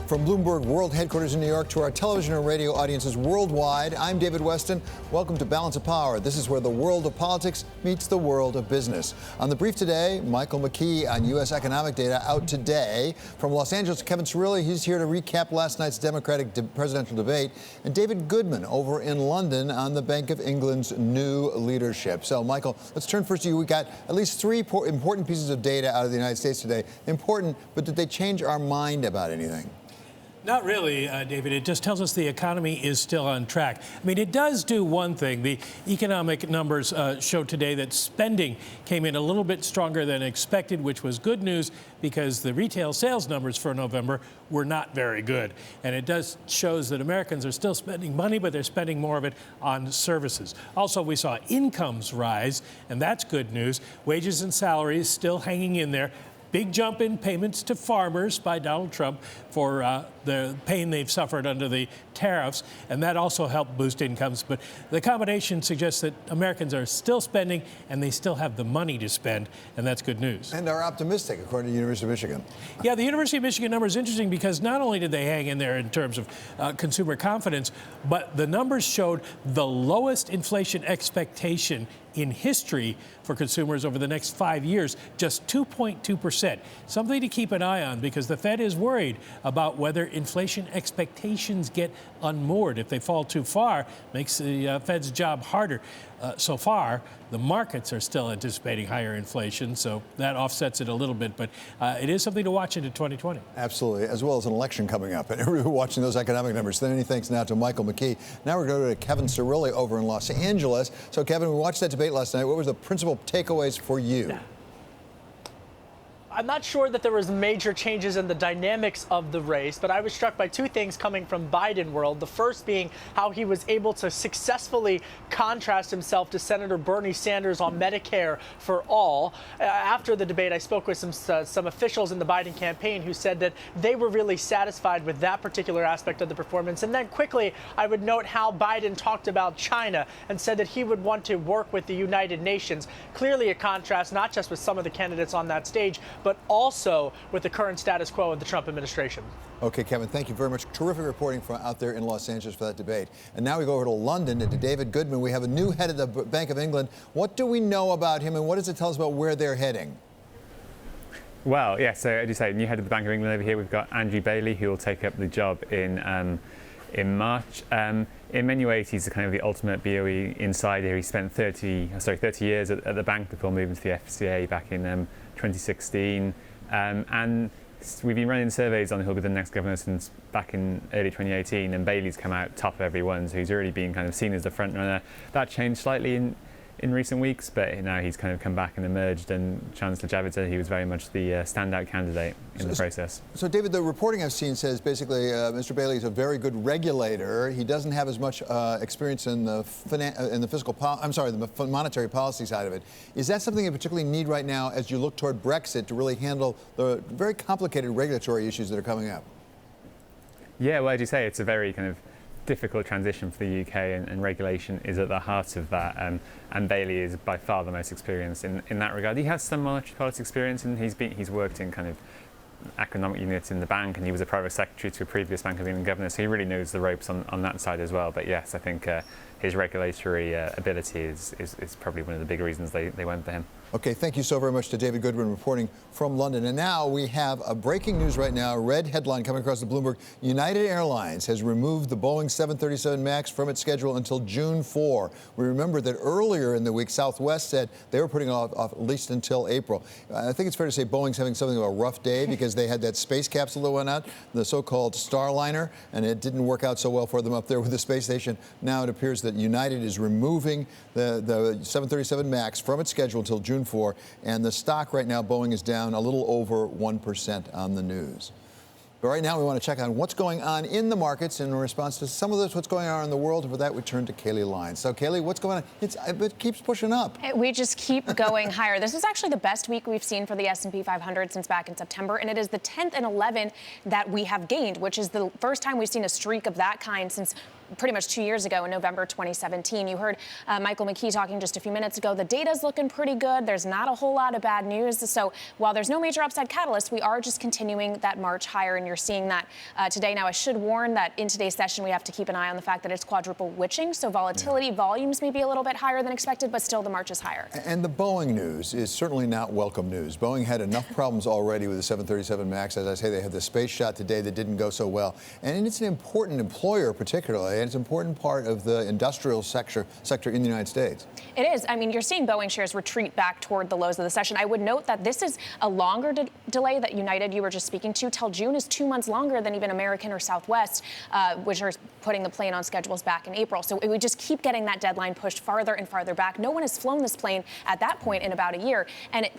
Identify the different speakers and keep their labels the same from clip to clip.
Speaker 1: From Bloomberg World Headquarters in New York to our television and radio audiences worldwide, I'm David Weston. Welcome to Balance of Power. This is where the world of politics meets the world of business. On the brief today, Michael McKee on U.S. economic data out today. From Los Angeles, Kevin Cirilli, he's here to recap last night's Democratic presidential debate. And David Goodman over in London on the Bank of England's new leadership. So, Michael, let's turn first to you. We got at least three important pieces of data out of the United States today. Important, but did they change our mind about anything?
Speaker 2: Not really, David. It just tells us the economy is still on track. I mean, it does do one thing. The economic numbers show today that spending came in a little bit stronger than expected, which was good news because the retail sales numbers for November were not very good. And it does shows that Americans are still spending money, but they're spending more of it on services. Also, we saw incomes rise, and that's good news. Wages and salaries still hanging in there. Big jump in payments to farmers by Donald Trump for the pain they've suffered under the tariffs, and that also helped boost incomes. But the combination suggests that Americans are still spending, and they still have the money to spend, and that's good news.
Speaker 1: And are optimistic, according to the University of Michigan.
Speaker 2: Yeah, the University of Michigan number is interesting because not only did they hang in there in terms of consumer confidence, but the numbers showed the lowest inflation expectation in history for consumers over the next 5 years, just 2.2%. Something to keep an eye on because the Fed is worried about whether inflation expectations get unmoored. If they fall too far, makes the Fed's job harder. So far, the markets are still anticipating higher inflation, so that offsets it a little bit. But it is something to watch into 2020.
Speaker 1: Absolutely, as well as an election coming up. And we're watching those economic numbers. Many thanks now to Michael McKee. Now we're going to go to Kevin Cirilli over in Los Angeles. So, Kevin, we watched that debate last night. What was the principal takeaways for you?
Speaker 3: I'm not sure that there was major changes in the dynamics of the race, but I was struck by two things coming from Biden world. The first being how he was able to successfully contrast himself to Senator Bernie Sanders on Medicare for all. After the debate, I spoke with some officials in the Biden campaign who said that they were really satisfied with that particular aspect of the performance. And then quickly, I would note how Biden talked about China and said that he would want to work with the United Nations. Clearly a contrast, not just with some of the candidates on that stage, but also with the current status quo of the Trump administration.
Speaker 1: Okay, Kevin, thank you very much. Terrific reporting from out there in Los Angeles for that debate. And now we go over to London and to David Goodman. We have a new head of the Bank of England. What do we know about him, and what does it tell us about where they're heading?
Speaker 4: Well, yeah, so as you say, new head of the Bank of England over here, we've got Andrew Bailey, who will take up the job in March. In many ways, he's kind of the ultimate BOE insider. He spent 30 years at the bank before moving to the FCA back in 2016. And we've been running surveys on who'll be the next governor since back in early 2018, and Bailey's come out top of everyone, so he's already been kind of seen as the front runner. That changed slightly in recent weeks, but now he's kind of come back and emerged, and Chancellor Javid said he was very much the standout candidate in the process.
Speaker 1: So, David, the reporting I've seen says basically Mr. Bailey is a very good regulator. He doesn't have as much experience in the the monetary policy side of it. Is that something you particularly need right now as you look toward Brexit to really handle the very complicated regulatory issues that are coming up?
Speaker 4: Yeah, well, as you say, it's a very kind of difficult transition for the UK, and regulation is at the heart of that. And Bailey is by far the most experienced in that regard. He has some monetary policy experience, and he's worked in kind of economic units in the bank, and he was a private secretary to a previous Bank of England governor, so he really knows the ropes on that side as well. But yes, I think his regulatory ability is probably one of the big reasons they went for him.
Speaker 1: Okay, thank you so very much to David Goodman reporting from London. And now we have a breaking news right now, a red headline coming across the Bloomberg. United Airlines has removed the Boeing 737 MAX from its schedule until June 4. We remember that earlier in the week, Southwest said they were putting off at least until April. I think it's fair to say Boeing's having something of a rough day because they had that space capsule that went out, the so-called Starliner, and it didn't work out so well for them up there with the space station. Now it appears that United is removing the 737 MAX from its schedule until June 4, and the stock right now, Boeing, is down a little over 1% on the news. But right now, we want to check on what's going on in the markets in response to some of this, what's going on in the world. And for that, we turn to Kaylee Lyons. So, Kaylee, what's going on? It keeps pushing up.
Speaker 5: We just keep going higher. This is actually the best week we've seen for the S&P 500 since back in September, and it is the 10th and 11th that we have gained, which is the first time we've seen a streak of that kind since pretty much 2 years ago in November 2017. You heard Michael McKee talking just a few minutes ago. The data's looking pretty good. There's not a whole lot of bad news. So while there's no major upside catalyst, we are just continuing that march higher, and you're seeing that today. Now, I should warn that in today's session, we have to keep an eye on the fact that it's quadruple witching. So volatility volumes may be a little bit higher than expected, but still the march is higher.
Speaker 1: And the Boeing news is certainly not welcome news. Boeing had enough problems already with the 737 MAX. As I say, they had the space shot today that didn't go so well. And it's an important employer, particularly, and it's an important part of the industrial sector in the United States.
Speaker 5: It is. I mean, you're seeing Boeing shares retreat back toward the lows of the session. I would note that this is a longer delay that United, you were just speaking to, till June is 2 months longer than even American or Southwest, which are putting the plane on schedules back in April. So we just keep getting that deadline pushed farther and farther back. No one has flown this plane at that point in about a year. And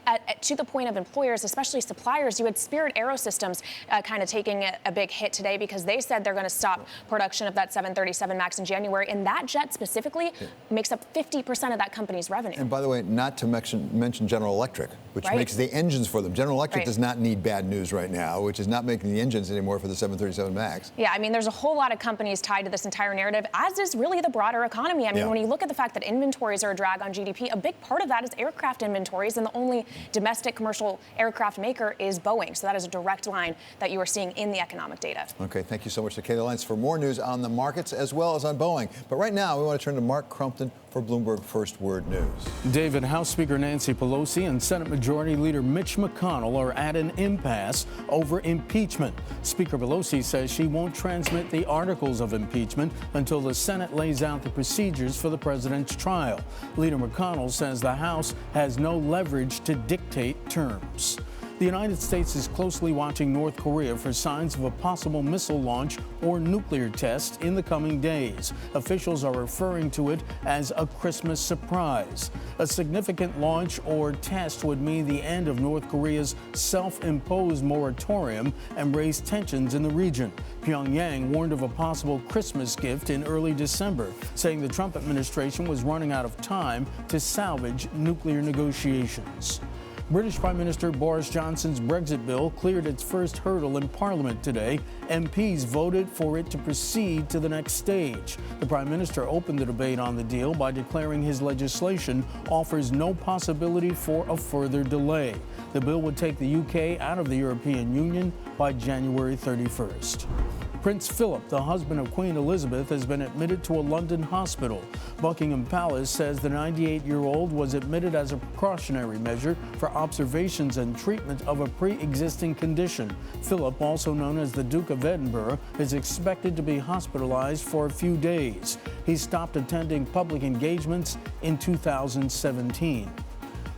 Speaker 5: to the point of employers, especially suppliers, you had Spirit AeroSystems kind of taking a big hit today because they said they're going to stop production of that 737 MAX in January. And that jet specifically makes up 50% of that company's revenue.
Speaker 1: And by the way, not to mention General Electric, which makes the engines for them. General Electric does not need bad news right now, which is not making the engines anymore for the 737 MAX.
Speaker 5: Yeah, I mean, there's a whole lot of companies tied to this entire narrative, as is really the broader economy. I mean, when you look at the fact that inventories are a drag on GDP, a big part of that is aircraft inventories, and the only domestic commercial aircraft maker is Boeing. So that is a direct line that you are seeing in the economic data.
Speaker 1: Okay, thank you so much to Kayla Lentz for more news on the markets as well as on Boeing. But right now, we want to turn to Mark Crumpton for Bloomberg First Word News.
Speaker 6: David, House Speaker Nancy Pelosi and Senate Majority Leader Mitch McConnell are at an impasse over impeachment. Speaker Pelosi says she won't transmit the articles of impeachment until the Senate lays out the procedures for the president's trial. Leader McConnell says the House has no leverage to dictate terms. The United States is closely watching North Korea for signs of a possible missile launch or nuclear test in the coming days. Officials are referring to it as a Christmas surprise. A significant launch or test would mean the end of North Korea's self-imposed moratorium and raise tensions in the region. Pyongyang warned of a possible Christmas gift in early December, saying the Trump administration was running out of time to salvage nuclear negotiations. British Prime Minister Boris Johnson's Brexit bill cleared its first hurdle in Parliament today. MPs voted for it to proceed to the next stage. The Prime Minister opened the debate on the deal by declaring his legislation offers no possibility for a further delay. The bill would take the UK out of the European Union by January 31st. Prince Philip, the husband of Queen Elizabeth, has been admitted to a London hospital. Buckingham Palace says the 98-year-old was admitted as a precautionary measure for observations and treatment of a pre-existing condition. Philip, also known as the Duke of Edinburgh, is expected to be hospitalized for a few days. He stopped attending public engagements in 2017.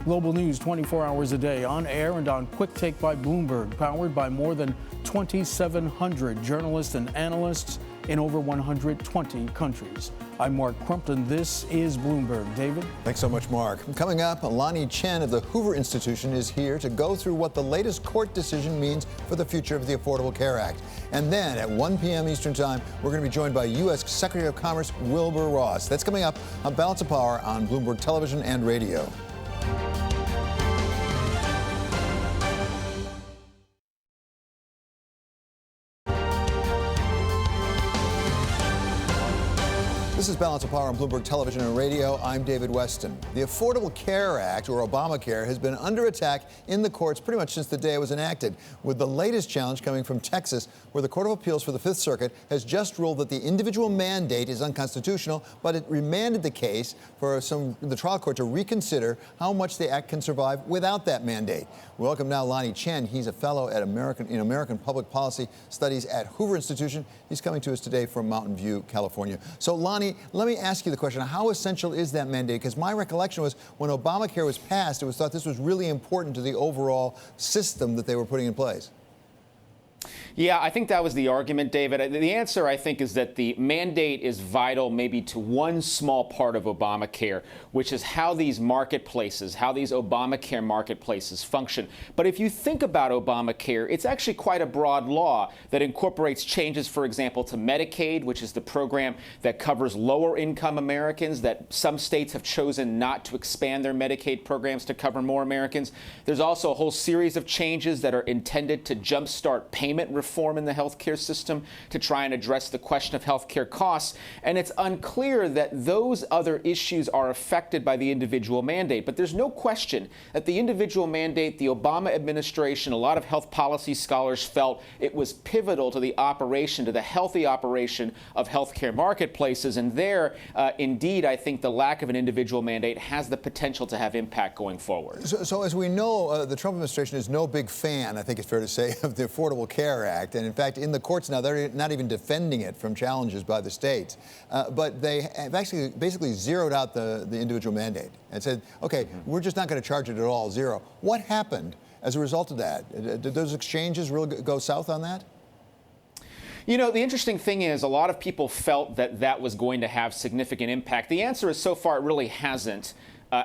Speaker 6: Global news 24 hours a day, on air and on Quick Take by Bloomberg, powered by more than 2,700 journalists and analysts in over 120 countries. I'm Mark Crumpton. This is Bloomberg. David?
Speaker 1: Thanks so much, Mark. Coming up, Lanhee Chen of the Hoover Institution is here to go through what the latest court decision means for the future of the Affordable Care Act. And then at 1 p.m. Eastern Time, we're going to be joined by U.S. Secretary of Commerce Wilbur Ross. That's coming up on Balance of Power on Bloomberg Television and Radio. This is Balance of Power on Bloomberg Television and Radio. I'm David Weston. The Affordable Care Act, or Obamacare, has been under attack in the courts pretty much since the day it was enacted, with the latest challenge coming from Texas, where the Court of Appeals for the Fifth Circuit has just ruled that the individual mandate is unconstitutional, but it remanded the case for the trial court to reconsider how much the act can survive without that mandate. We welcome now Lanhee Chen. He's a fellow at American Public Policy Studies at Hoover Institution. He's coming to us today from Mountain View, California. So, Lanhee, let me ask you the question, how essential is that mandate? Because my recollection was when Obamacare was passed, it was thought this was really important to the overall system that they were putting in place.
Speaker 7: Yeah, I think that was the argument, David. The answer, I think, is that the mandate is vital maybe to one small part of Obamacare, which is how these marketplaces, how these Obamacare marketplaces function. But if you think about Obamacare, it's actually quite a broad law that incorporates changes, for example, to Medicaid, which is the program that covers lower income Americans, that some states have chosen not to expand their Medicaid programs to cover more Americans. There's also a whole series of changes that are intended to jumpstart payment reform in the healthcare system to try and address the question of healthcare costs. And it's unclear that those other issues are affected by the individual mandate. But there's no question that the individual mandate, the Obama administration, a lot of health policy scholars felt it was pivotal to the operation, to the healthy operation of healthcare marketplaces. And there, indeed, I think the lack of an individual mandate has the potential to have impact going forward.
Speaker 1: So as we know, the Trump administration is no big fan, I think it's fair to say, of the Affordable Care Act. And in fact, in the courts now, they're not even defending it from challenges by the states. But they have actually basically zeroed out the individual mandate and said, okay, we're just not going to charge it at all, zero. What happened as a result of that? Did those exchanges really go south on that?
Speaker 7: You know, the interesting thing is a lot of people felt that that was going to have significant impact. The answer is so far it really hasn't.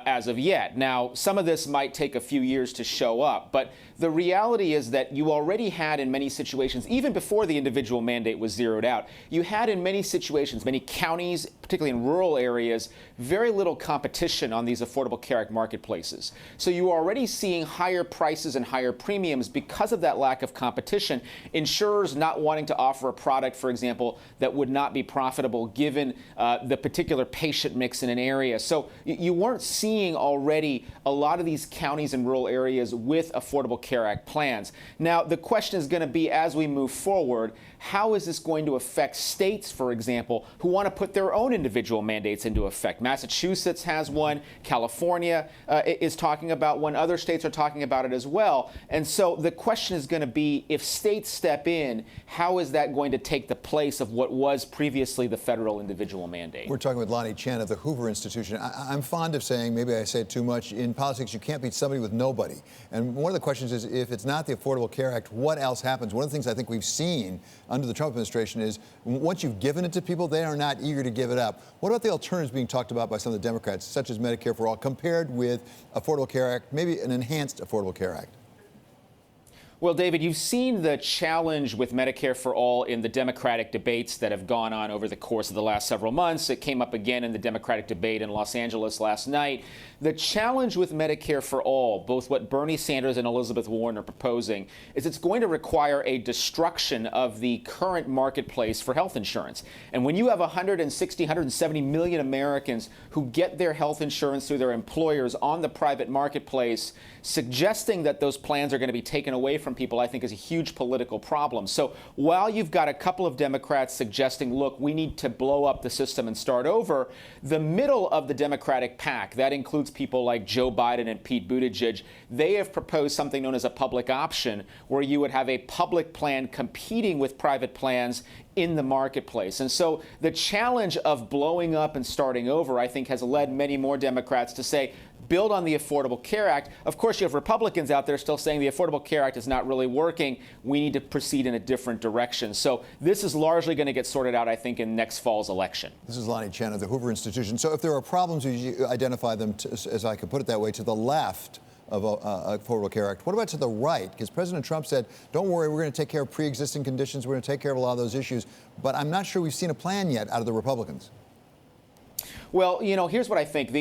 Speaker 7: As of yet. Now, some of this might take a few years to show up, but the reality is that you already had in many situations, even before the individual mandate was zeroed out, you had in many situations, many counties, particularly in rural areas, very little competition on these Affordable Care Act marketplaces. So you are already seeing higher prices and higher premiums because of that lack of competition. Insurers not wanting to offer a product, for example, that would not be profitable given the particular patient mix in an area. So you weren't seeing already a lot of these counties and rural areas with Affordable Care Act plans. Now, the question is going to be, as we move forward, how is this going to affect states, for example, who want to put their own individual mandates into effect? Massachusetts has one. California is talking about one. Other states are talking about it as well. And so the question is going to be, if states step in, how is that going to take the place of what was previously the federal individual mandate?
Speaker 1: We're talking with Lanhee Chen of the Hoover Institution. I'm fond of saying, maybe I say it too much, in politics you can't beat somebody with nobody. And one of the questions is, if it's not the Affordable Care Act, what else happens? One of the things I think we've seen under the Trump administration is once you've given it to people, they are not eager to give it up. What about the alternatives being talked about by some of the Democrats, such as Medicare for All, compared with Affordable Care Act, maybe an enhanced Affordable Care Act?
Speaker 7: Well, David, you've seen the challenge with Medicare for All in the Democratic debates that have gone on over the course of the last several months. It came up again in the Democratic debate in Los Angeles last night. The challenge with Medicare for All, both what Bernie Sanders and Elizabeth Warren are proposing, is it's going to require a destruction of the current marketplace for health insurance. And when you have 160, 170 million Americans who get their health insurance through their employers on the private marketplace, suggesting that those plans are going to be taken away from people, I think, is a huge political problem. So while you've got a couple of Democrats suggesting, look, we need to blow up the system and start over, the middle of the Democratic pack, that includes people like Joe Biden and Pete Buttigieg, they have proposed something known as a public option, where you would have a public plan competing with private plans in the marketplace. And so the challenge of blowing up and starting over, I think, has led many more Democrats to say, build on the Affordable Care Act. Of course, you have Republicans out there still saying the Affordable Care Act is not really working. We need to proceed in a different direction. So this is largely going to get sorted out, I think, in next fall's election.
Speaker 1: This is Lanhee Chen of the Hoover Institution. So if there are problems, you identify them, as I could put it that way, to the left of Affordable Care Act. What about to the right? Because President Trump said, don't worry, we're going to take care of pre-existing conditions. We're going to take care of a lot of those issues. But I'm not sure we've seen a plan yet out of the Republicans.
Speaker 7: Well, you know, here's what I think.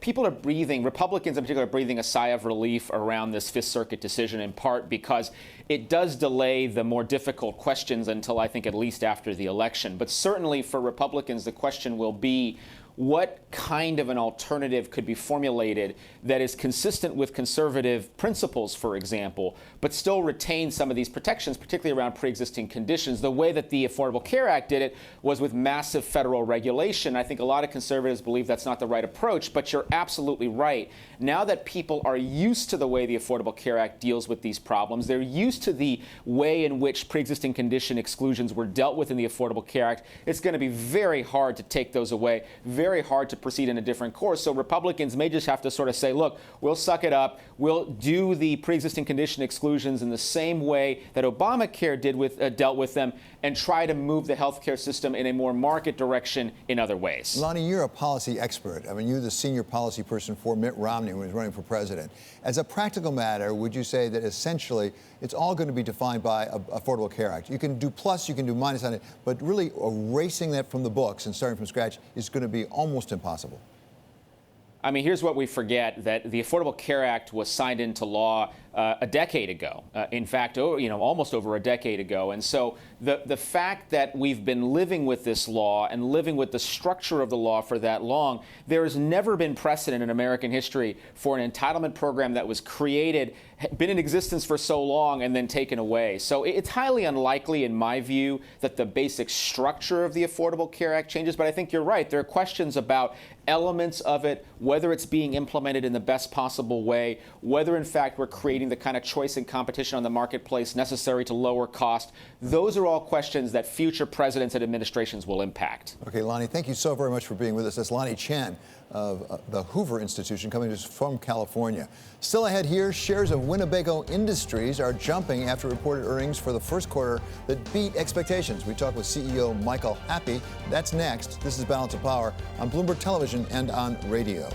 Speaker 7: People are breathing, Republicans in particular, are breathing a sigh of relief around this Fifth Circuit decision, in part because it does delay the more difficult questions until, I think, at least after the election. But certainly for Republicans, the question will be, what kind of an alternative could be formulated that is consistent with conservative principles, for example, but still retain some of these protections, particularly around pre-existing conditions? The way that the Affordable Care Act did it was with massive federal regulation. I think a lot of conservatives believe that's not the right approach, but you're absolutely right. Now that people are used to the way the Affordable Care Act deals with these problems, they're used to the way in which pre-existing condition exclusions were dealt with in the Affordable Care Act, it's going to be very hard to take those away, very hard to proceed in a different course. So Republicans may just have to sort of say, look, we'll suck it up. We'll do the pre-existing condition exclusions in the same way that Obamacare dealt with them, and try to move the healthcare system in a more market direction in other ways.
Speaker 1: Lanhee, you're a policy expert. I mean, you're the senior policy person for Mitt Romney when he was running for president. As a practical matter, would you say that essentially it's all going to be defined by Affordable Care Act? You can do plus, you can do minus on it, but really erasing that from the books and starting from scratch is going to be almost impossible.
Speaker 7: I mean, here's what we forget, that the Affordable Care Act was signed into law a decade ago. In fact, almost over a decade ago. And so the fact that we've been living with this law and living with the structure of the law for that long, there has never been precedent in American history for an entitlement program that was created, been in existence for so long, and then taken away. So it's highly unlikely, in my view, that the basic structure of the Affordable Care Act changes. But I think you're right. There are questions about elements of it, whether it's being implemented in the best possible way, whether in fact we're creating the kind of choice and competition on the marketplace necessary to lower cost. Those are all questions that future presidents and administrations will impact.
Speaker 1: Okay, Lanhee, thank you so very much for being with us. That's Lanhee Chen of the Hoover Institution, coming to us from California. Still ahead here, shares of Winnebago Industries are jumping after reported earnings for the first quarter that beat expectations. We talk with CEO Michael Happe. That's next. This is Balance of Power on Bloomberg Television and on radio.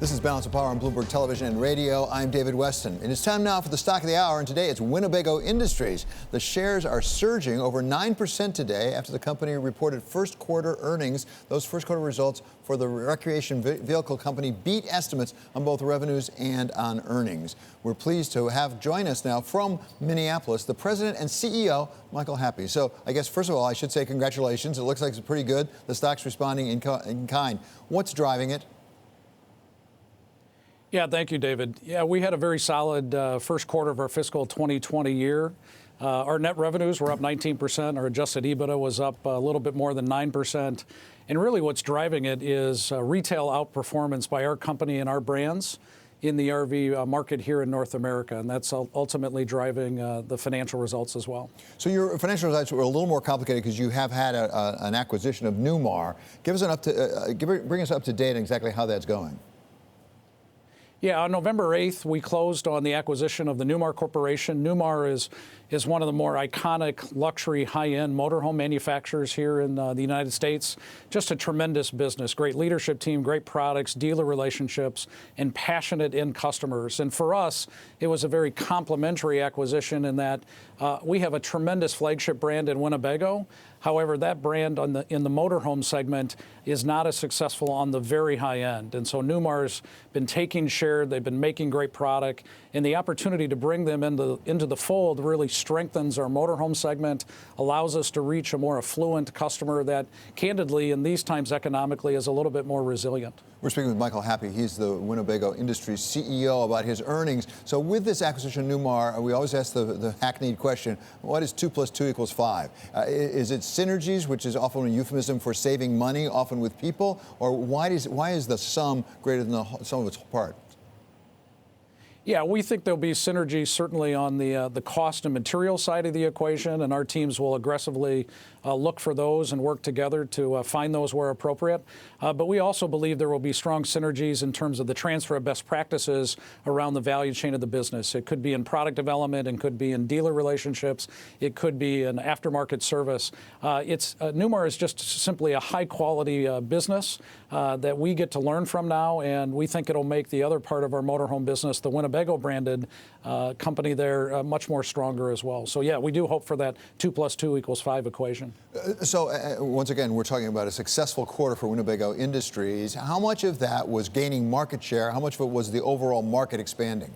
Speaker 1: This is Balance of Power on Bloomberg Television and radio. I'm David Weston. It is time now for the stock of the hour, and today it's Winnebago Industries. The shares are surging over 9% today after the company reported first quarter earnings. Those first quarter results for the recreation vehicle company beat estimates on both revenues and on earnings. We're pleased to have join us now from Minneapolis, the president and CEO, Michael Happe. So I guess, first of all, I should say congratulations. It looks like it's pretty good. The stock's responding in kind. What's driving it?
Speaker 8: Yeah, thank you, David. Yeah, we had a very solid first quarter of our fiscal 2020 year. Our net revenues were up 19%. Our adjusted EBITDA was up a little bit more than 9%. And really what's driving it is retail outperformance by our company and our brands in the RV market here in North America. And that's ultimately driving the financial results as well.
Speaker 1: So your financial results were a little more complicated because you have had an acquisition of Newmar. Bring us up to date on exactly how that's going.
Speaker 8: Yeah, on November 8th, we closed on the acquisition of the Newmar Corporation. Newmar is one of the more iconic luxury high-end motorhome manufacturers here in the United States. Just a tremendous business, great leadership team, great products, dealer relationships, and passionate end customers. And for us, it was a very complementary acquisition in that we have a tremendous flagship brand in Winnebago. However, that brand in the motorhome segment is not as successful on the very high end. And so Newmar's been taking share, they've been making great product, and the opportunity to bring them into the fold really strengthens our motorhome segment, allows us to reach a more affluent customer that, candidly, in these times economically, is a little bit more resilient.
Speaker 1: We're speaking with Michael Happe. He's the Winnebago Industries CEO, about his earnings. So with this acquisition of Newmar, we always ask the hackneyed question, what is 2 + 2 = 5? Is it synergies, which is often a euphemism for saving money, often with people? Or why is the sum greater than the sum of its parts?
Speaker 8: Yeah, we think there'll be synergies certainly on the cost and material side of the equation, and our teams will aggressively look for those and work together to find those where appropriate. But we also believe there will be strong synergies in terms of the transfer of best practices around the value chain of the business. It could be in product development, it could be in dealer relationships, it could be in aftermarket service. Newmar is just simply a high-quality business that we get to learn from now, and we think it'll make the other part of our motorhome business, the Winnebago branded company there, much more stronger as well. So yeah, we do hope for that 2 + 2 = 5 equation.
Speaker 1: So once again, we're talking about a successful quarter for Winnebago Industries. How much of that was gaining market share? How much of it was the overall market expanding?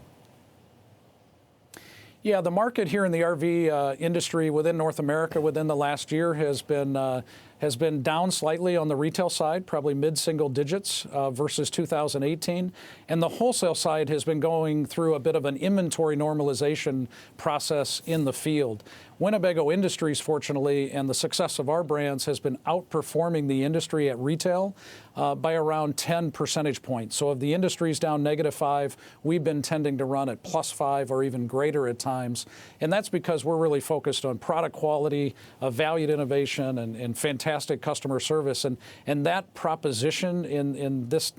Speaker 8: Yeah, the market here in the RV industry within North America within the last year has been down slightly on the retail side, probably mid-single digits versus 2018. And the wholesale side has been going through a bit of an inventory normalization process in the field. Winnebago Industries, fortunately, and the success of our brands has been outperforming the industry at retail by around 10 percentage points. So if the industry's down -5, we've been tending to run at +5 or even greater at times. And that's because we're really focused on product quality, valued innovation, and fantastic customer service. And that proposition in this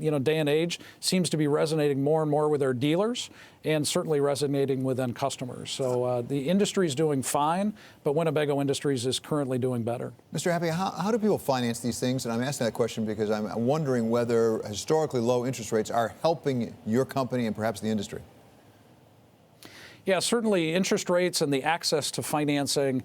Speaker 8: day and age seems to be resonating more and more with our dealers and certainly resonating with end customers. So the industry is doing fine, but Winnebago Industries is currently doing better.
Speaker 1: Mr. Happe, how do people finance these things? And I'm asking that question because I'm wondering whether historically low interest rates are helping your company and perhaps the industry.
Speaker 8: Yeah, certainly interest rates and the access to financing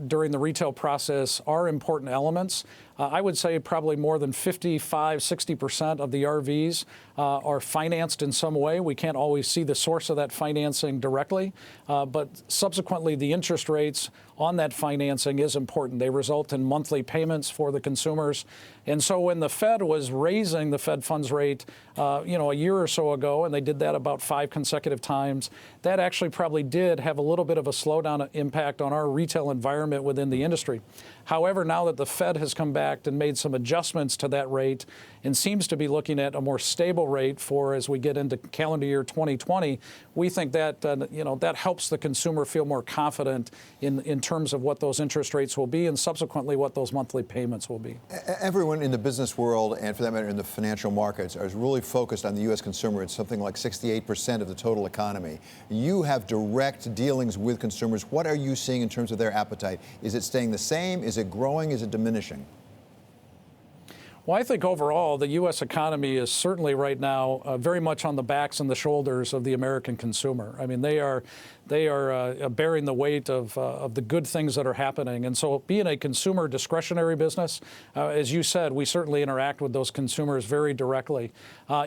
Speaker 8: during the retail process are important elements. I would say probably more than 55–60% of the RVs are financed in some way. We can't always see the source of that financing directly, but subsequently the interest rates on that financing is important. They result in monthly payments for the consumers. And so when the Fed was raising the Fed funds rate, a year or so ago, and they did that about 5 consecutive times, that actually probably did have a little bit of a slowdown impact on our retail environment within the industry. However, now that the Fed has come back and made some adjustments to that rate and seems to be looking at a more stable rate for as we get into calendar year 2020, we think that that helps the consumer feel more confident in terms of what those interest rates will be and subsequently what those monthly payments will be.
Speaker 1: Everyone in the business world and for that matter in the financial markets is really focused on the U.S. consumer. It's something like 68% of the total economy. You have direct dealings with consumers. What are you seeing in terms of their appetite? Is it staying the same? Is it growing? Is it diminishing?
Speaker 8: Well, I think overall the U.S. economy is certainly right now very much on the backs and the shoulders of the American consumer. I mean, they are bearing the weight of the good things that are happening. And so being a consumer discretionary business, as you said, we certainly interact with those consumers very directly.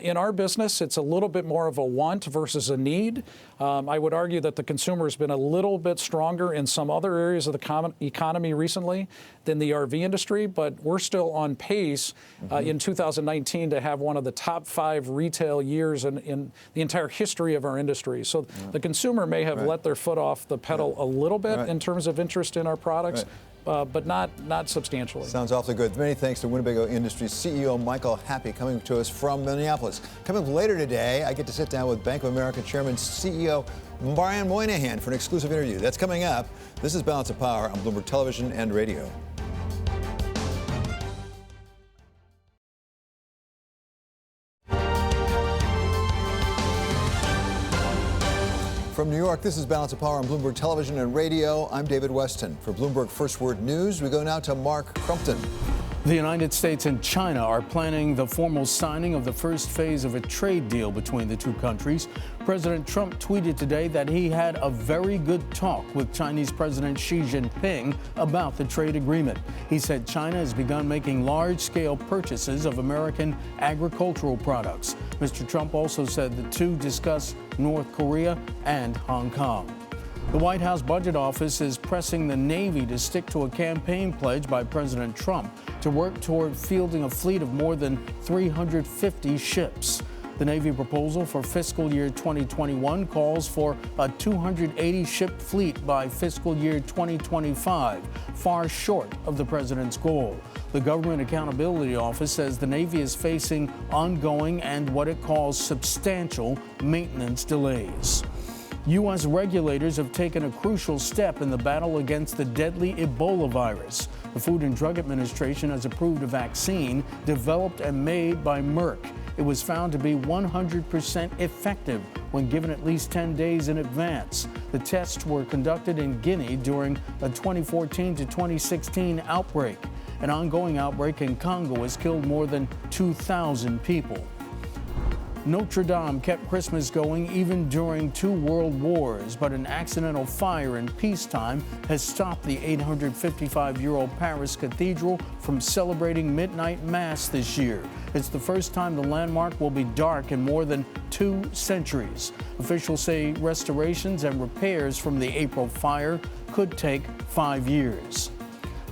Speaker 8: In our business, it's a little bit more of a want versus a need. I would argue that the consumer has been a little bit stronger in some other areas of the economy recently than the RV industry, but we're still on pace in 2019 to have one of the top 5 retail years in the entire history of our industry. So the consumer may have let their foot off the pedal a little bit in terms of interest in our products, but not substantially.
Speaker 1: Sounds awfully good. Many thanks to Winnebago Industries CEO Michael Happe coming to us from Minneapolis. Coming up later today, I get to sit down with Bank of America Chairman CEO Brian Moynihan for an exclusive interview. That's coming up. This is Balance of Power on Bloomberg Television and Radio. From New York, this is Balance of Power on Bloomberg Television and Radio. I'm David Weston. For Bloomberg First Word News, we go now to Mark Crumpton.
Speaker 6: The United States and China are planning the formal signing of the first phase of a trade deal between the two countries. President Trump tweeted today that he had a very good talk with Chinese President Xi Jinping about the trade agreement. He said China has begun making large-scale purchases of American agricultural products. Mr. Trump also said the two discussed North Korea and Hong Kong. The White House Budget Office is pressing the Navy to stick to a campaign pledge by President Trump to work toward fielding a fleet of more than 350 ships. The Navy proposal for fiscal year 2021 calls for a 280-ship fleet by fiscal year 2025, far short of the president's goal. The Government Accountability Office says the Navy is facing ongoing and what it calls substantial maintenance delays. U.S. regulators have taken a crucial step in the battle against the deadly Ebola virus. The Food and Drug Administration has approved a vaccine developed and made by Merck. It was found to be 100% effective when given at least 10 days in advance. The tests were conducted in Guinea during a 2014 to 2016 outbreak. An ongoing outbreak in Congo has killed more than 2,000 people. Notre Dame kept Christmas going even during 2 world wars, but an accidental fire in peacetime has stopped the 855-year-old Paris Cathedral from celebrating midnight mass this year. It's the first time the landmark will be dark in more than 2 centuries. Officials say restorations and repairs from the April fire could take 5 years.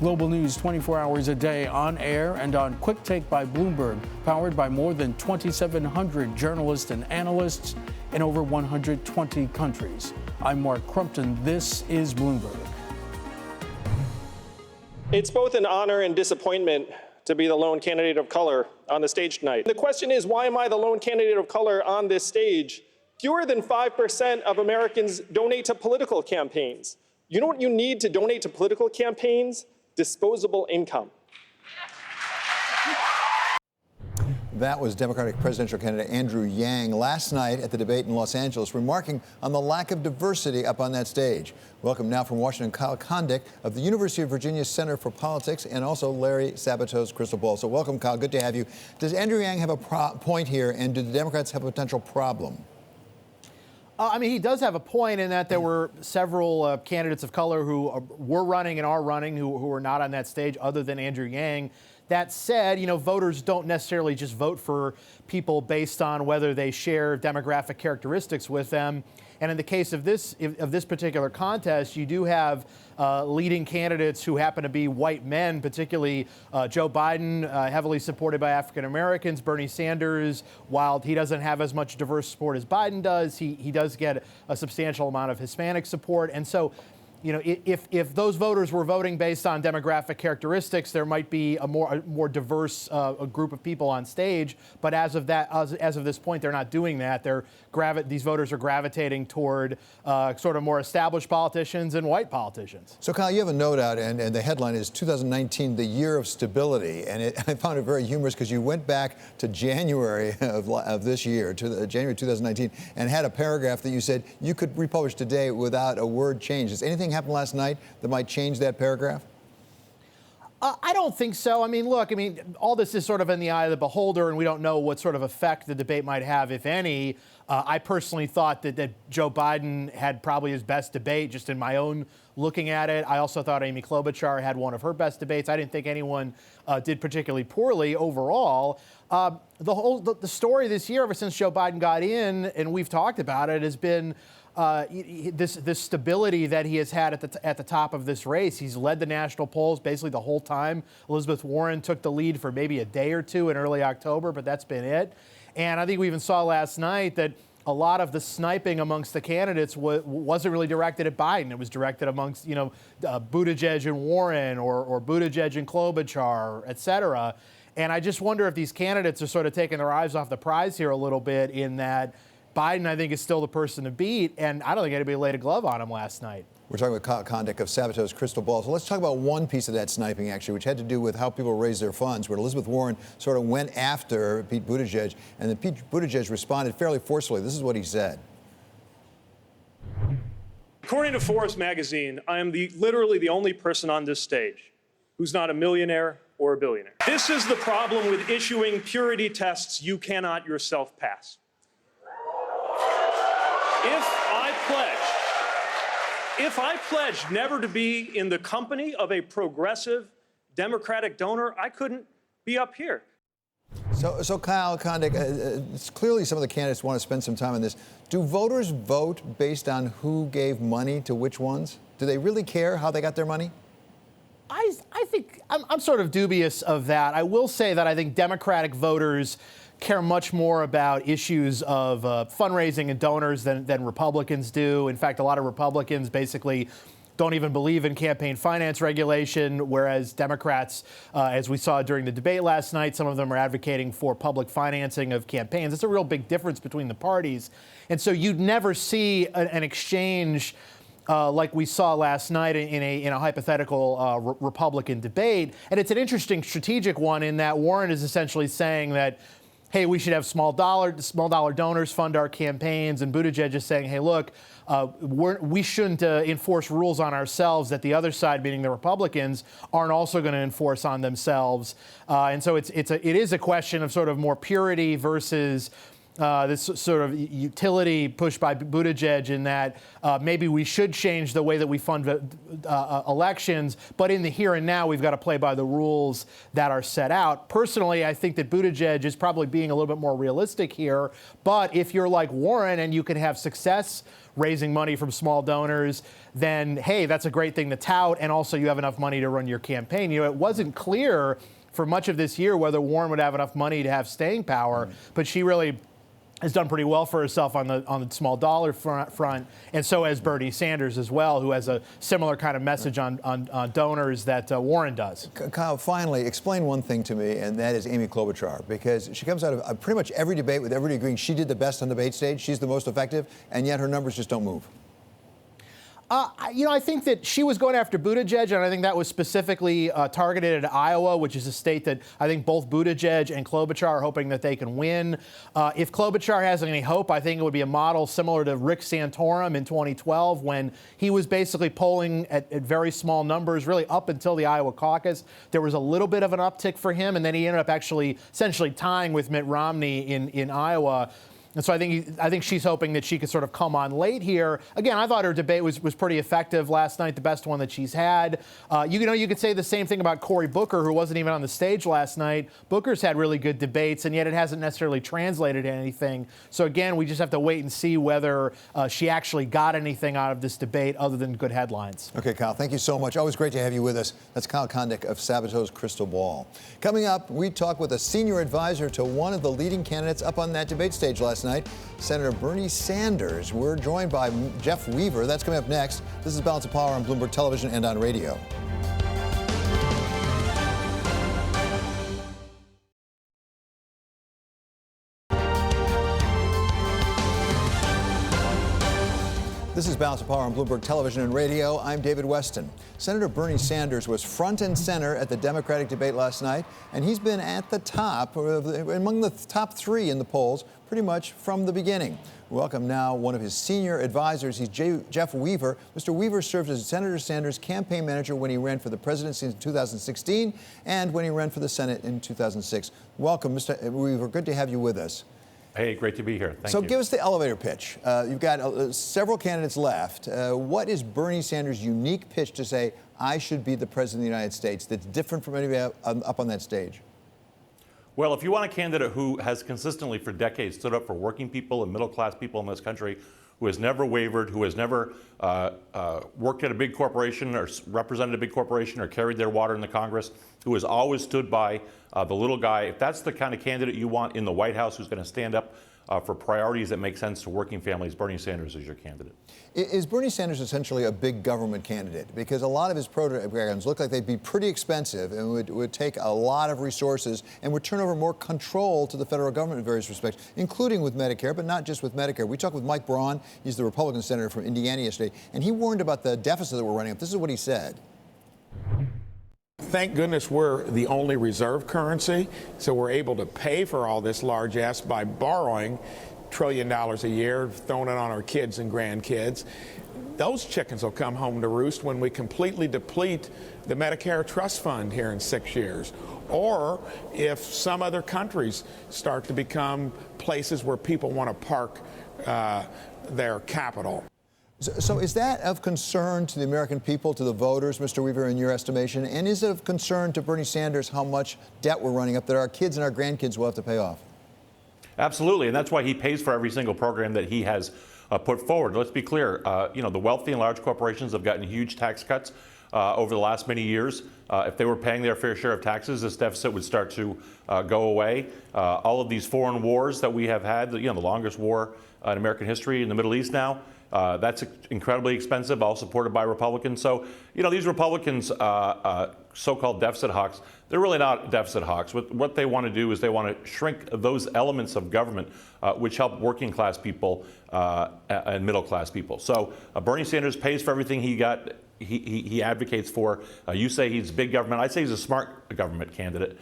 Speaker 6: Global news 24 hours a day on air and on Quick Take by Bloomberg, powered by more than 2,700 journalists and analysts in over 120 countries. I'm Mark Crumpton. This is Bloomberg.
Speaker 9: It's both an honor and disappointment to be the lone candidate of color on the stage tonight. The question is, why am I the lone candidate of color on this stage? Fewer than 5% of Americans donate to political campaigns. You know what you need to donate to political campaigns? Disposable income.
Speaker 1: That was Democratic presidential candidate Andrew Yang last night at the debate in Los Angeles, remarking on the lack of diversity up on that stage. Welcome now from Washington, Kyle Kondik of the University of Virginia Center for Politics and also Larry Sabato's Crystal Ball. So welcome, Kyle. Good to have you. Does Andrew Yang have a point here, and do the Democrats have a potential problem?
Speaker 10: I mean, he does have a point in that there were several candidates of color who were running and are running who are not on that stage other than Andrew Yang. That said, voters don't necessarily just vote for people based on whether they share demographic characteristics with them. And in the case of this particular contest, you do have leading candidates who happen to be white men, particularly Joe Biden, heavily supported by African Americans. Bernie Sanders, while he doesn't have as much diverse support as Biden does, he does get a substantial amount of Hispanic support. And so, if those voters were voting based on demographic characteristics, there might be a more diverse group of people on stage. But as of this point, they're not doing that. These voters are gravitating toward sort of more established politicians and white politicians.
Speaker 1: So, Kyle, you have a note out, and the headline is 2019, the year of stability. And I found it very humorous because you went back to January of this year, to January 2019, and had a paragraph that you said you could republish today without a word change. Has anything happened last night that might change that paragraph?
Speaker 10: I don't think so. I mean, look, all this is sort of in the eye of the beholder, and we don't know what sort of effect the debate might have, if any. I personally thought that Joe Biden had probably his best debate, just in my own looking at it. I also thought Amy Klobuchar had one of her best debates. I didn't think anyone did particularly poorly overall. The story this year, ever since Joe Biden got in, and we've talked about it, has been this stability that he has had at the top of this race. He's led the national polls basically the whole time. Elizabeth Warren took the lead for maybe a day or two in early October, but that's been it. And I think we even saw last night that a lot of the sniping amongst the candidates wasn't really directed at Biden. It was directed amongst, Buttigieg and Warren or Buttigieg and Klobuchar, et cetera. And I just wonder if these candidates are sort of taking their eyes off the prize here a little bit, in that Biden, I think, is still the person to beat, and I don't think anybody laid a glove on him last night. We're talking about conduct of Sabato's crystal ball. So let's talk about one piece of that sniping, actually, which had to do with how people raise their funds, where Elizabeth Warren sort of went after Pete Buttigieg, and then Pete Buttigieg responded fairly forcefully. This is what he said.
Speaker 11: According to Forbes magazine, I am literally the only person on this stage who's not a millionaire or a billionaire. This is the problem with issuing purity tests you cannot yourself pass. If I pledged never to be in the company of a progressive Democratic donor, I couldn't be up here.
Speaker 1: So Kyle Kondik, clearly some of the candidates want to spend some time on this. Do voters vote based on who gave money to which ones? Do they really care how they got their money?
Speaker 10: I think I'm sort of dubious of that. I will say that I think Democratic voters care much more about issues of fundraising and donors than Republicans do. In fact, a lot of Republicans basically don't even believe in campaign finance regulation, whereas Democrats, as we saw during the debate last night, some of them are advocating for public financing of campaigns. It's a real big difference between the parties. And so you'd never see an exchange like we saw last night in a hypothetical Republican debate. And it's an interesting strategic one, in that Warren is essentially saying that, hey, we should have small dollar donors fund our campaigns. And Buttigieg is saying, hey, look, we shouldn't enforce rules on ourselves that the other side, meaning the Republicans, aren't also going to enforce on themselves. And so it is a question of sort of more purity versus this sort of utility push by Buttigieg, in that maybe we should change the way that we fund elections, but in the here and now, we've got to play by the rules that are set out. Personally, I think that Buttigieg is probably being a little bit more realistic here, but if you're like Warren and you can have success raising money from small donors, then, hey, that's a great thing to tout, and also you have enough money to run your campaign. It wasn't clear for much of this year whether Warren would have enough money to have staying power, but she really has done pretty well for herself on the small dollar front, and so has Bernie Sanders as well, who has a similar kind of message on donors that Warren does.
Speaker 1: Kyle, finally, explain one thing to me, and that is Amy Klobuchar, because she comes out of pretty much every debate with everybody agreeing she did the best on the debate stage, she's the most effective, and yet her numbers just don't move.
Speaker 10: I think that she was going after Buttigieg, and I think that was specifically targeted at Iowa, which is a state that I think both Buttigieg and Klobuchar are hoping that they can win. If Klobuchar has any hope, I think it would be a model similar to Rick Santorum in 2012, when he was basically polling at very small numbers, really up until the Iowa caucus. There was a little bit of an uptick for him, and then he ended up actually essentially tying with Mitt Romney in Iowa. And so I think she's hoping that she could sort of come on late here. Again, I thought her debate was pretty effective last night, the best one that she's had. You could say the same thing about Cory Booker, who wasn't even on the stage last night. Booker's had really good debates, and yet it hasn't necessarily translated to anything. So again, we just have to wait and see whether she actually got anything out of this debate other than good headlines.
Speaker 1: Okay, Kyle, thank you so much. Always great to have you with us. That's Kyle Kondik of Sabato's Crystal Ball. Coming up, we talk with a senior advisor to one of the leading candidates up on that debate stage last night, Senator Bernie Sanders. We're joined by Jeff Weaver. That's coming up next. This is Balance of Power on Bloomberg Television and on radio. This is Balance of Power on Bloomberg Television and radio. I'm David Weston. Senator Bernie Sanders was front and center at the Democratic debate last night, and he's been at the top, among the top three in the polls, pretty much from the beginning. Welcome now one of his senior advisors. He's Jeff Weaver. Mr. Weaver served as Senator Sanders' campaign manager when he ran for the presidency in 2016 and when he ran for the Senate in 2006. Welcome, Mr. Weaver. Good to have you with us.
Speaker 12: Hey, great to be here. Thank you.
Speaker 1: So give us the elevator pitch. You've got several candidates left. What is Bernie Sanders' unique pitch to say, I should be the president of the United States, that's different from anybody up on that stage?
Speaker 12: Well, if you want a candidate who has consistently for decades stood up for working people and middle-class people in this country, who has never wavered, who has never worked at a big corporation or represented a big corporation or carried their water in the Congress, who has always stood by the little guy, if that's the kind of candidate you want in the White House who's going to stand up for priorities that make sense to working families, Bernie Sanders is your candidate.
Speaker 1: Is Bernie Sanders essentially a big government candidate? Because a lot of his programs look like they'd be pretty expensive and would take a lot of resources and would turn over more control to the federal government in various respects, including with Medicare, but not just with Medicare. We talked with Mike Braun, he's the Republican senator from Indiana yesterday, and he warned about the deficit that we're running up. This is what he said.
Speaker 13: Thank goodness we're the only reserve currency, so we're able to pay for all this largesse by borrowing $1 trillion a year, throwing it on our kids and grandkids. Those chickens will come home to roost when we completely deplete the Medicare trust fund here in 6 years. Or if some other countries start to become places where people want to park their capital.
Speaker 1: So is that of concern to the American people, to the voters, Mr. Weaver, in your estimation? And is it of concern to Bernie Sanders how much debt we're running up that our kids and our grandkids will have to pay off?
Speaker 12: Absolutely, and that's why he pays for every single program that he has put forward. Let's be clear, the wealthy and large corporations have gotten huge tax cuts over the last many years. If they were paying their fair share of taxes, this deficit would start to go away. All of these foreign wars that we have had, the longest war in American history in the Middle East now, that's incredibly expensive, all supported by Republicans. So, these Republicans, so-called deficit hawks, they're really not deficit hawks. What they want to do is they want to shrink those elements of government which help working class people and middle class people. So Bernie Sanders pays for everything he advocates for. You say he's big government. I'd say he's a smart government candidate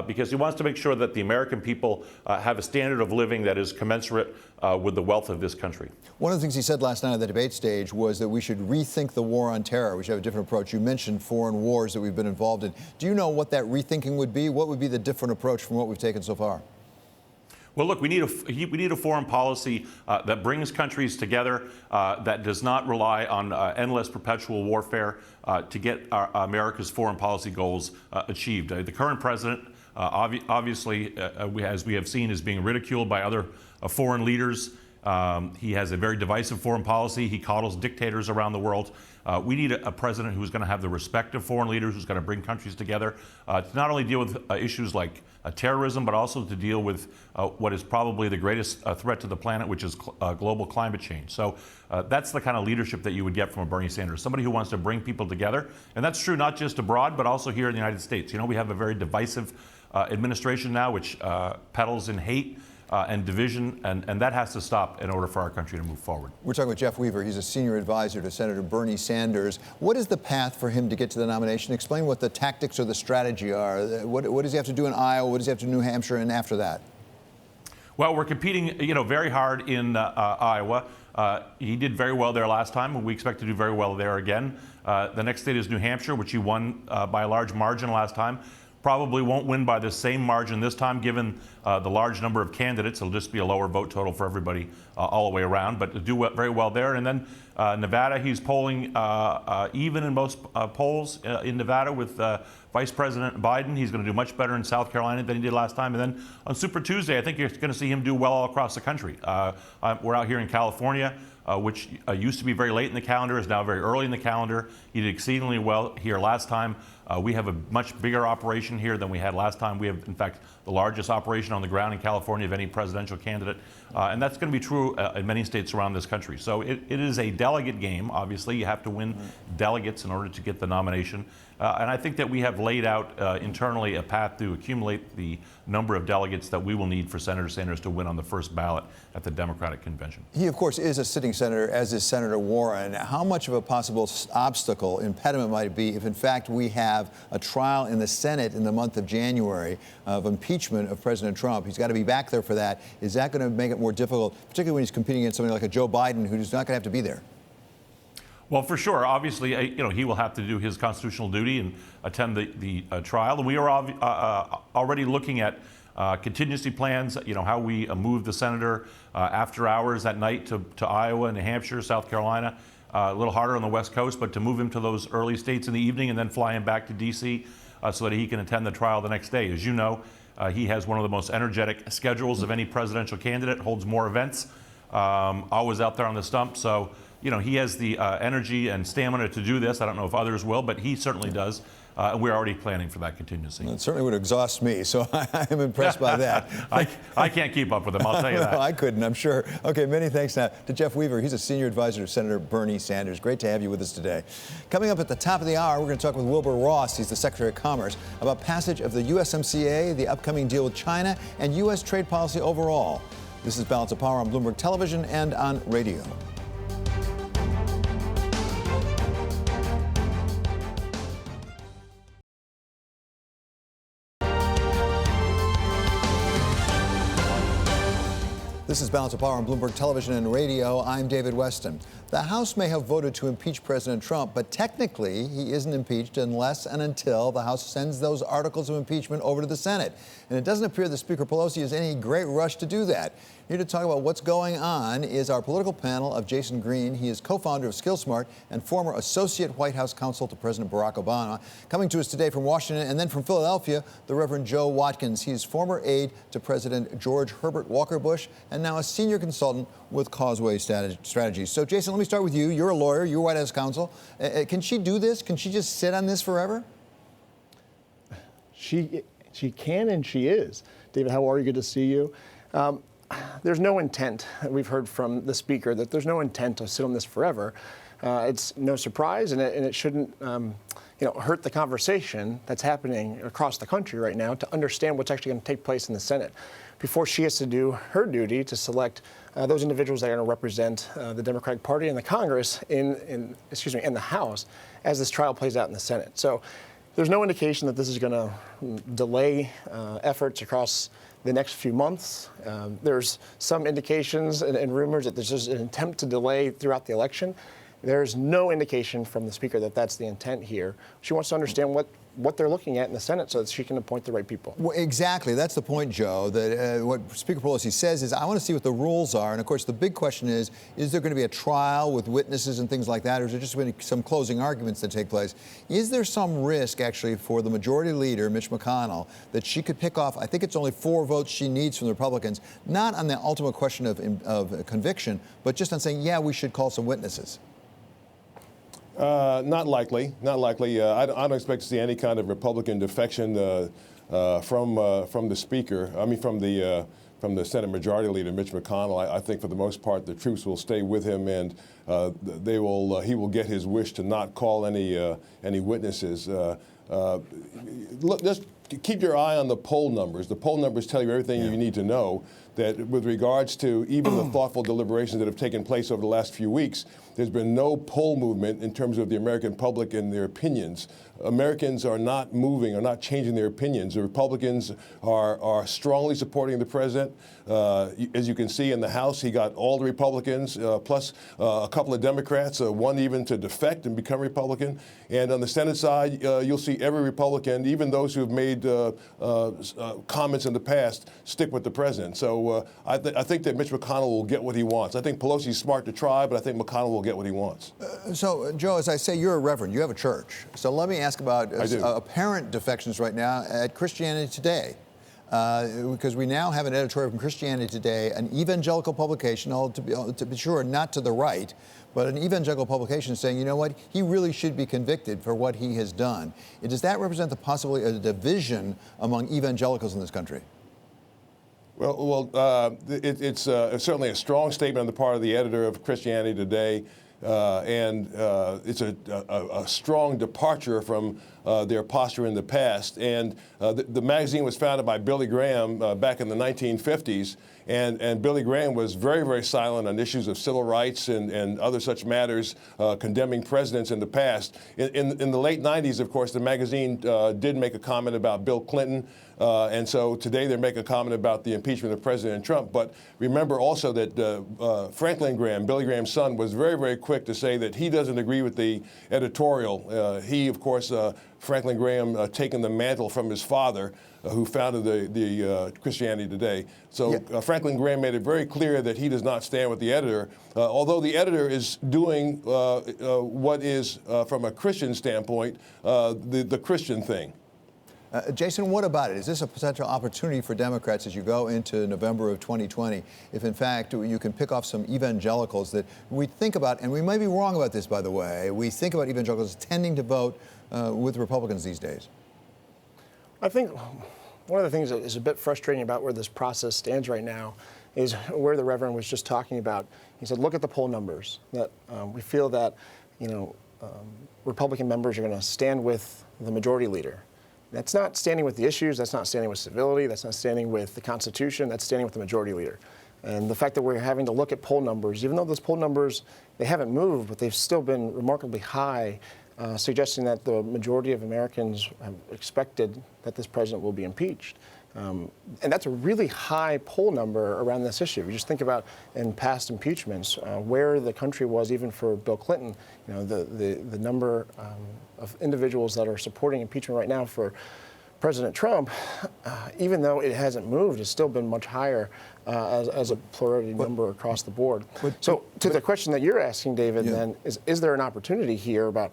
Speaker 12: because he wants to make sure that the American people have a standard of living that is commensurate with the wealth of this country.
Speaker 1: One of the things he said last night on the debate stage was that we should rethink the war on terror. We should have a different approach. You mentioned foreign wars that we've been involved in. Do you know what that rethinking would be? What would be the different approach from what we've taken so far?
Speaker 12: Well, look, we need a foreign policy that brings countries together, that does not rely on endless perpetual warfare to get America's foreign policy goals achieved. The current president, obviously, as we have seen, is being ridiculed by other foreign leaders. He has a very divisive foreign policy. He coddles dictators around the world. We need a president who's going to have the respect of foreign leaders, who's going to bring countries together to not only deal with issues like terrorism, but also to deal with what is probably the greatest threat to the planet, which is global climate change. So that's the kind of leadership that you would get from a Bernie Sanders, somebody who wants to bring people together. And that's true not just abroad, but also here in the United States. We have a very divisive administration now, which peddles in hate and division, and that has to stop in order for our country to move forward.
Speaker 1: We're talking with Jeff Weaver. He's a senior advisor to Senator Bernie Sanders. What is the path for him to get to the nomination? Explain what the tactics or the strategy are. What does he have to do in Iowa? What does he have to do in New Hampshire and after that?
Speaker 12: Well, we're competing, very hard in Iowa. He did very well there last time, and we expect to do very well there again. The next state is New Hampshire, which he won by a large margin last time. probably won't win by the same margin this time, given the large number of candidates. It'll just be a lower vote total for everybody all the way around, but to do very well there. And then Nevada, he's polling even in most polls in Nevada with Vice President Biden. He's going to do much better in South Carolina than he did last time. And then on Super Tuesday, I think you're going to see him do well all across the country. We're out here in California, which used to be very late in the calendar, is now very early in the calendar. He did exceedingly well here last time. We have a much bigger operation here than we had last time. We have, in fact, the largest operation on the ground in California of any presidential candidate. And that's going to be true in many states around this country. So it is a delegate game. Obviously, you have to win delegates in order to get the nomination. And I think that we have laid out internally a path to accumulate the number of delegates that we will need for Senator Sanders to win on the first ballot at the Democratic convention.
Speaker 1: He, of course, is a sitting senator, as is Senator Warren. How much of a possible obstacle, impediment might it be if, in fact, we have a trial in the Senate in the month of January of impeachment of President Trump? He's got to be back there for that. Is that going to make it more difficult, particularly when he's competing against somebody like a Joe Biden, who's not going to have to be there?
Speaker 12: Well, for sure. Obviously, he will have to do his constitutional duty and attend the trial. And we are already looking at contingency plans, how we move the senator after hours at night to Iowa, New Hampshire, South Carolina. A little harder on the West Coast, but to move him to those early states in the evening and then fly him back to D.C. So that he can attend the trial the next day. As you know, he has one of the most energetic schedules of any presidential candidate, holds more events, always out there on the stump. So, he has the energy and stamina to do this. I don't know if others will, but he certainly does. And we're already planning for that contingency.
Speaker 1: Well, it certainly would exhaust me, so I am impressed by that.
Speaker 12: I can't keep up with him, I'll tell you that.
Speaker 1: No, I couldn't, I'm sure. Okay, many thanks now to Jeff Weaver. He's a senior advisor to Senator Bernie Sanders. Great to have you with us today. Coming up at the top of the hour, we're going to talk with Wilbur Ross. He's the Secretary of Commerce about passage of the USMCA, the upcoming deal with China, and U.S. trade policy overall. This is Balance of Power on Bloomberg Television and on radio. This is Balance of Power on Bloomberg Television and radio. I'm David Weston. The House may have voted to impeach President Trump, but technically he isn't impeached unless and until the House sends those articles of impeachment over to the Senate. And it doesn't appear that Speaker Pelosi is in any great rush to do that. Here to talk about what's going on is our political panel of Jason Green. He is co-founder of SkillSmart and former associate White House counsel to President Barack Obama. Coming to us today from Washington and then from Philadelphia, the Reverend Joe Watkins. He's former aide to President George Herbert Walker Bush and now a senior consultant with Causeway Strategies. So, Jason, let me start with you. You're a lawyer. You're White House counsel. Can she do this? Can she just sit on this forever?
Speaker 14: She can and she is. David, how are you? Good to see you. There's no intent. We've heard from the speaker that there's no intent to sit on this forever. It's no surprise, and it shouldn't hurt the conversation that's happening across the country right now to understand what's actually going to take place in the Senate before she has to do her duty to select those individuals that are going to represent the Democratic Party and the Congress in the House as this trial plays out in the Senate. So there's no indication that this is going to delay efforts across the next few months. There's some indications and rumors that there's just an attempt to delay throughout the election. There's no indication from the speaker that that's the intent here. She wants to understand what they're looking at in the Senate so that she can appoint the right people.
Speaker 1: Well, exactly. That's the point, Joe, that what Speaker Pelosi says is, I want to see what the rules are. And, of course, the big question is there going to be a trial with witnesses and things like that, or is there just going to be some closing arguments that take place? Is there some risk, actually, for the majority leader, Mitch McConnell, that she could pick off, I think it's only 4 votes she needs from the Republicans, not on the ultimate question of conviction, but just on saying, yeah, we should call some witnesses?
Speaker 15: Not likely. Not likely. I don't expect to see any kind of Republican defection from the speaker. I mean, from the Senate Majority Leader, Mitch McConnell. I think for the most part, the troops will stay with him, and he will get his wish to not call any witnesses. Look, just keep your eye on the poll numbers. The poll numbers tell you everything you need to know. that with regards to even the thoughtful deliberations that have taken place over the last few weeks, there's been no poll movement in terms of the American public and their opinions. Americans are not moving, are not changing their opinions. The Republicans are strongly supporting the president. As you can see in the House, he got all the Republicans, plus a couple of Democrats, one even to defect and become Republican. And on the Senate side, you'll see every Republican, even those who have made comments in the past, stick with the president. So I think that Mitch McConnell will get what he wants. I think Pelosi's smart to try, but I think McConnell will get what he wants.
Speaker 1: So, Joe, as I say, you're a reverend. You have a church. So let me ask about apparent defections right now at Christianity Today. Because we now have an editorial from Christianity Today, an evangelical publication, to be sure, not to the right, but an evangelical publication saying, you know what, he really should be convicted for what he has done. Does that represent the possibility of a division among evangelicals in this country?
Speaker 15: It's certainly a strong statement on the part of the editor of Christianity Today. And it's a strong departure from their posture in the past. And the magazine was founded by Billy Graham back in the 1950s. And Billy Graham was very, very silent on issues of civil rights and other such matters, condemning presidents in the past. In the late 90s, of course, the magazine did make a comment about Bill Clinton. And so today they're making a comment about the impeachment of President Trump. But remember also that Franklin Graham, Billy Graham's son, was very, very quick to say that he doesn't agree with the editorial. He, of course, Franklin Graham taking the mantle from his father, who founded the Christianity Today. So Franklin Graham made it very clear that he does not stand with the editor, although the editor is doing what is, from a Christian standpoint, the Christian thing.
Speaker 1: Jason, what about it? Is this a potential opportunity for Democrats as you go into November of 2020, if in fact you can pick off some evangelicals that we think about, and we might be wrong about this, by the way, we think about evangelicals tending to vote with Republicans these days?
Speaker 14: I think one of the things that is a bit frustrating about where this process stands right now is where the Reverend was just talking about. He said, look at the poll numbers, that we feel that, Republican members are going to stand with the majority leader. That's not standing with the issues, that's not standing with civility, that's not standing with the Constitution, that's standing with the majority leader. And the fact that we're having to look at poll numbers, even though those poll numbers, they haven't moved, but they've still been remarkably high, suggesting that the majority of Americans have expected that this president will be impeached. And that's a really high poll number around this issue. If you just think about in past impeachments, where the country was even for Bill Clinton, the number of individuals that are supporting impeachment right now for President Trump, even though it hasn't moved, has still been much higher as a plurality number across the board. So to the question that you're asking, David, then, is there an opportunity here about,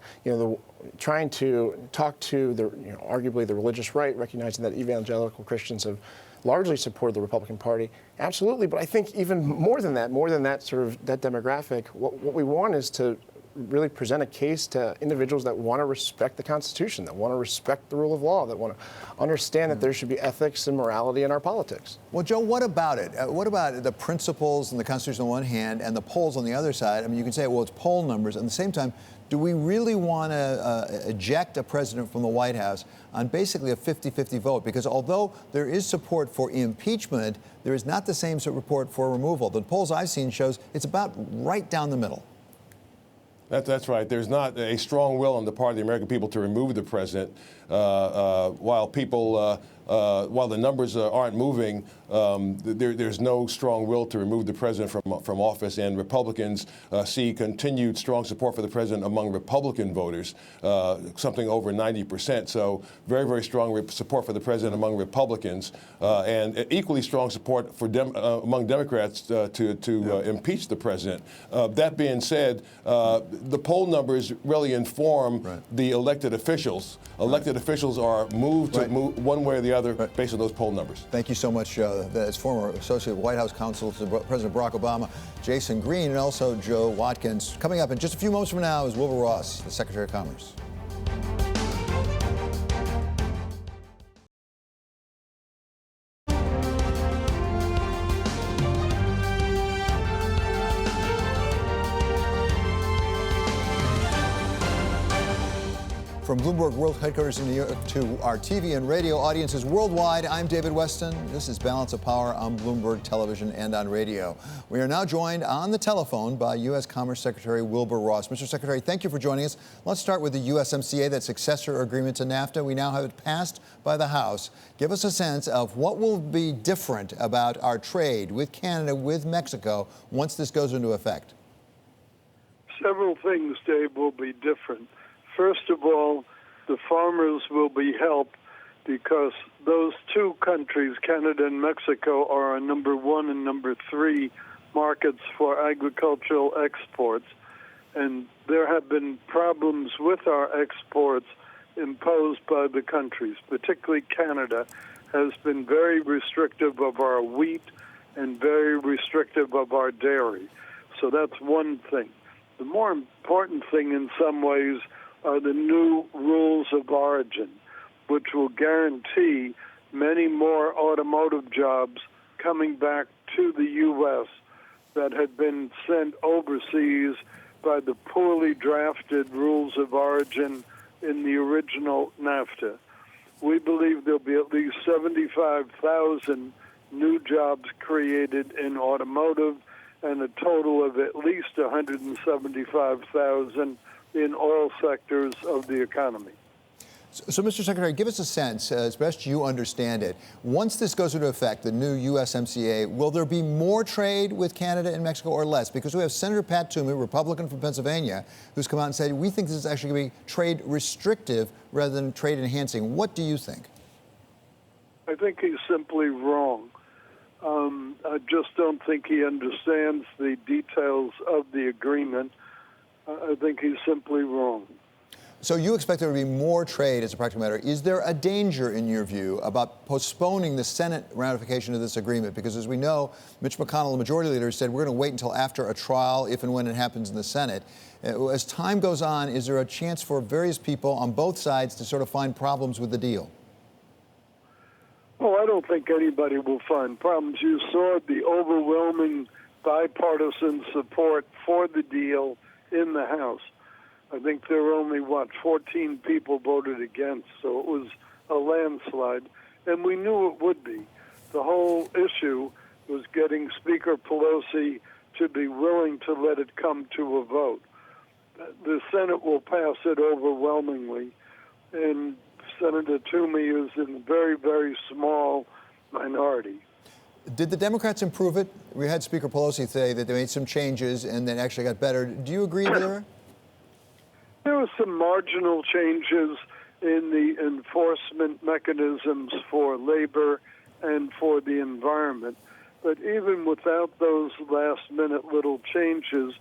Speaker 14: trying to talk to the, arguably the religious right, recognizing that evangelical Christians have largely supported the Republican Party? Absolutely, but I think even more than that sort of that demographic, what we want is to really present a case to individuals that want to respect the Constitution, that want to respect the rule of law, that want to understand that there should be ethics and morality in our politics.
Speaker 1: Well, Joe, what about it? What about the principles and the Constitution on one hand and the polls on the other side? I mean, you can say, well, it's poll numbers. At the same time, do we really want to eject a president from the White House on basically a 50-50 vote? Because although there is support for impeachment, there is not the same support for removal. The polls I've seen shows it's about right down the middle.
Speaker 15: That's right. There's not a strong will on the part of the American people to remove the president. While the numbers aren't moving, there's no strong will to remove the president from office, and Republicans see continued strong support for the president among Republican voters, something over 90%. So very, very strong support for the president among Republicans, and equally strong support for among Democrats to impeach the president. That being said, the poll numbers really inform the elected officials. Elected officials are moved to move one way or the other based on those poll numbers.
Speaker 1: Thank you so much. That's former Associate White House Counsel to President Barack Obama, Jason Green, and also Joe Watkins. Coming up in just a few moments from now is Wilbur Ross, the Secretary of Commerce. From Bloomberg World Headquarters in New York to our TV and radio audiences worldwide, I'm David Weston. This is Balance of Power on Bloomberg Television and on radio. We are now joined on the telephone by U.S. Commerce Secretary Wilbur Ross. Mr. Secretary, thank you for joining us. Let's start with the USMCA, that successor agreement to NAFTA. We now have it passed by the House. Give us a sense of what will be different about our trade with Canada, with Mexico, once this goes into effect.
Speaker 16: Several things, Dave, will be different. First of all, the farmers will be helped because those two countries, Canada and Mexico, are our number 1 and number 3 markets for agricultural exports. And there have been problems with our exports imposed by the countries, particularly Canada has been very restrictive of our wheat and very restrictive of our dairy. So that's one thing. The more important thing in some ways are the new rules of origin, which will guarantee many more automotive jobs coming back to the U.S. that had been sent overseas by the poorly drafted rules of origin in the original NAFTA. We believe there'll be at least 75,000 new jobs created in automotive and a total of at least 175,000 in all sectors of the economy.
Speaker 1: So, Mr. Secretary, give us a sense, as best you understand it. Once this goes into effect, the new USMCA, will there be more trade with Canada and Mexico or less? Because we have Senator Pat Toomey, Republican from Pennsylvania, who's come out and said, we think this is actually going to be trade restrictive rather than trade enhancing. What do you think?
Speaker 16: I think he's simply wrong. I just don't think he understands the details of the agreement. I think he's simply wrong.
Speaker 1: So you expect there to be more trade as a practical matter. Is there a danger, in your view, about postponing the Senate ratification of this agreement? Because as we know, Mitch McConnell, the majority leader, said we're going to wait until after a trial, if and when it happens in the Senate. As time goes on, is there a chance for various people on both sides to sort of find problems with the deal?
Speaker 16: Oh, I don't think anybody will find problems. You saw the overwhelming bipartisan support for the deal in the House. I think there were only, 14 people voted against, so it was a landslide. And we knew it would be. The whole issue was getting Speaker Pelosi to be willing to let it come to a vote. The Senate will pass it overwhelmingly, and Senator Toomey is in a very, very small minority.
Speaker 1: Did the Democrats improve it? We had Speaker Pelosi say that they made some changes and then actually got better. Do you agree with her?
Speaker 16: There were some marginal changes in the enforcement mechanisms for labor and for the environment. But even without those last-minute little changes,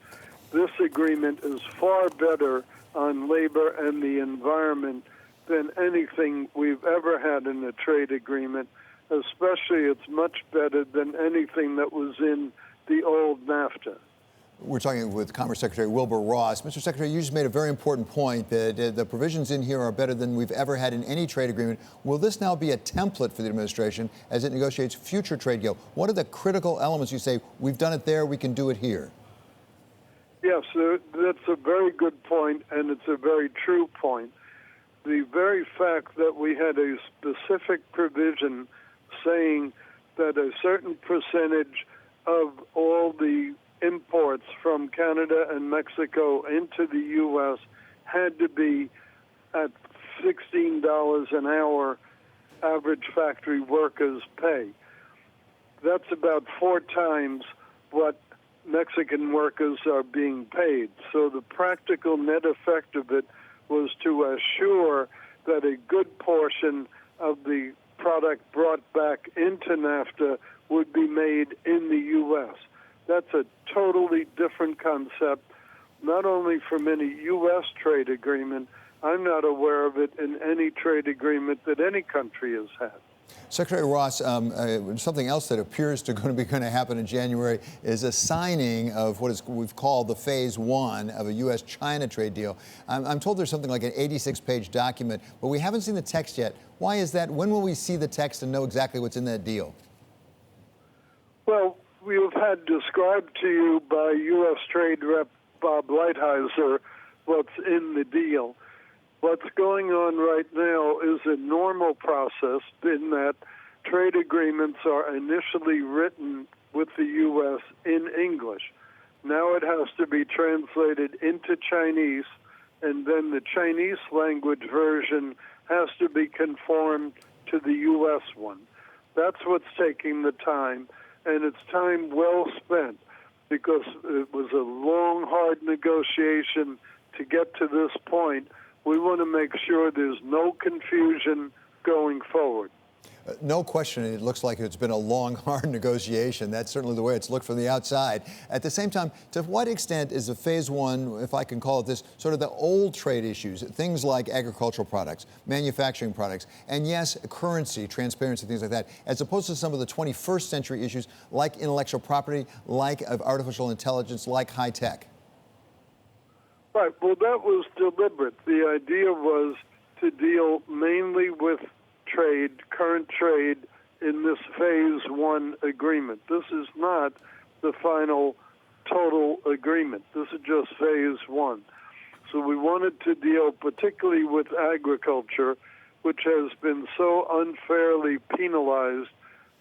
Speaker 16: this agreement is far better on labor and the environment than anything we've ever had in a trade agreement. Especially, it's much better than anything that was in the old NAFTA.
Speaker 1: We're talking with Commerce Secretary Wilbur Ross. Mr. Secretary, you just made a very important point that the provisions in here are better than we've ever had in any trade agreement. Will this now be a template for the administration as it negotiates future trade deals? What are the critical elements you say, we've done it there, we can do it here?
Speaker 16: Yes, that's a very good point, and it's a very true point. The very fact that we had a specific provision saying that a certain percentage of all the imports from Canada and Mexico into the U.S. had to be at $16 an hour average factory workers' pay. That's about 4 times what Mexican workers are being paid. So the practical net effect of it was to assure that a good portion of the product brought back into NAFTA would be made in the U.S. That's a totally different concept, not only from any U.S. trade agreement. I'm not aware of it in any trade agreement that any country has had.
Speaker 1: Secretary Ross, something else that appears to be going to happen in January is a signing of what we've called the Phase 1 of a U.S.-China trade deal. I'm told there's something like an 86-page document, but we haven't seen the text yet. Why is that? When will we see the text and know exactly what's in that deal?
Speaker 16: Well, we have had described to you by U.S. Trade Rep Bob Lighthizer what's in the deal. What's going on right now is a normal process in that trade agreements are initially written with the U.S. in English. Now it has to be translated into Chinese, and then the Chinese language version has to be conformed to the U.S. one. That's what's taking the time, and it's time well spent because it was a long, hard negotiation to get to this point. We want to make sure there's no confusion going forward.
Speaker 1: No question, it looks like it's been a long, hard negotiation. That's certainly the way it's looked from the outside. At the same time, to what extent is the phase one, if I can call it this, sort of the old trade issues, things like agricultural products, manufacturing products, and yes, currency, transparency, things like that, as opposed to some of the 21st century issues like intellectual property, like artificial intelligence, like high tech?
Speaker 16: Right. Well, that was deliberate. The idea was to deal mainly with trade, current trade, in this phase one agreement. This is not the final total agreement. This is just phase one. So we wanted to deal particularly with agriculture, which has been so unfairly penalized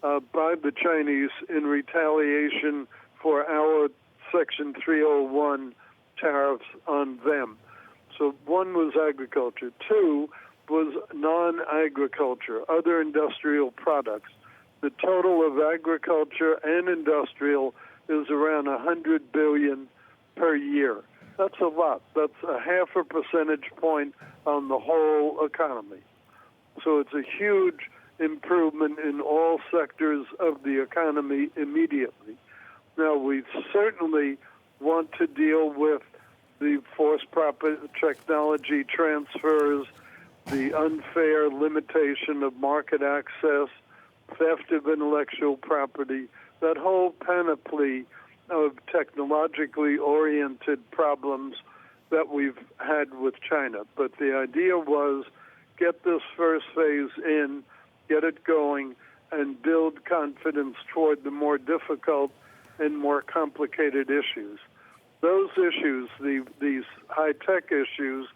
Speaker 16: by the Chinese in retaliation for our Section 301 tariffs on them. So one was agriculture. Two was non-agriculture, other industrial products. The total of agriculture and industrial is around $100 billion per year. That's a lot. That's a 0.5 percentage point on the whole economy. So it's a huge improvement in all sectors of the economy immediately. Now, we certainly want to deal with the forced property technology transfers, the unfair limitation of market access, theft of intellectual property, that whole panoply of technologically oriented problems that we've had with China. But the idea was get this first phase in, get it going, and build confidence toward the more difficult and more complicated issues. Those issues, these high-tech issues,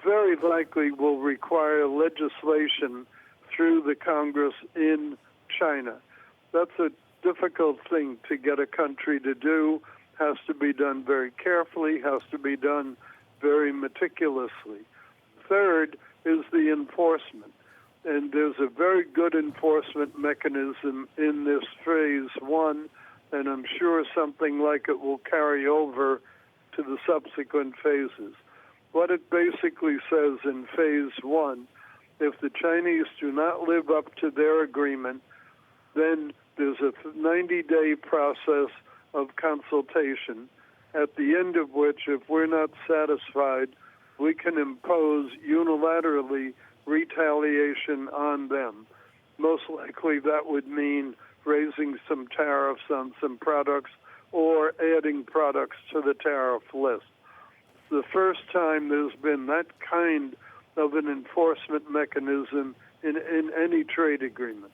Speaker 16: very likely will require legislation through the Congress in China. That's a difficult thing to get a country to do, has to be done very carefully, has to be done very meticulously. Third is the enforcement. And there's a very good enforcement mechanism in this phase one, and I'm sure something like it will carry over to the subsequent phases. What it basically says in phase one, if the Chinese do not live up to their agreement, then there's a 90-day process of consultation, at the end of which, if we're not satisfied, we can impose unilaterally retaliation on them. Most likely that would mean raising some tariffs on some products or adding products to the tariff list. The first time there's been that kind of an enforcement mechanism in any trade agreement.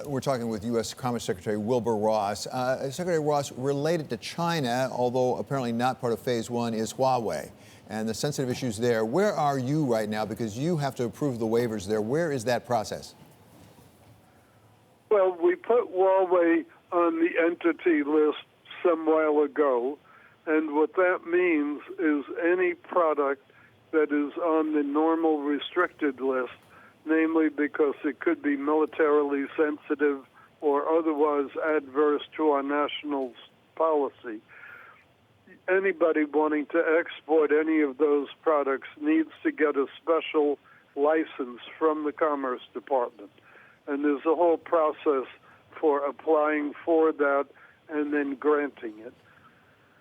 Speaker 1: We're talking with U.S. Commerce Secretary Wilbur Ross. Secretary Ross, related to China, although apparently not part of phase one, is Huawei and the sensitive issues there. Where are you right now? Because you have to approve the waivers there. Where is that process?
Speaker 16: Well, we put Huawei on the entity list some while ago, and what that means is any product that is on the normal restricted list, namely because it could be militarily sensitive or otherwise adverse to our national policy. Anybody wanting to export any of those products needs to get a special license from the Commerce Department. And there's a whole process for applying for that and then granting it.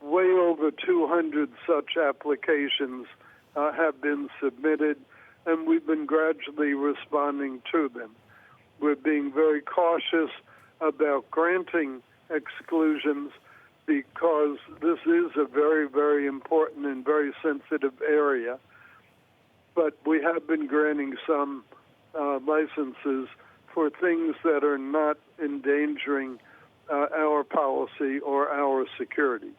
Speaker 16: Way over 200 such applications have been submitted, and we've been gradually responding to them. We're being very cautious about granting exclusions because this is a very, very important and very sensitive area. But we have been granting some licenses for things that are not endangering our policy or our security.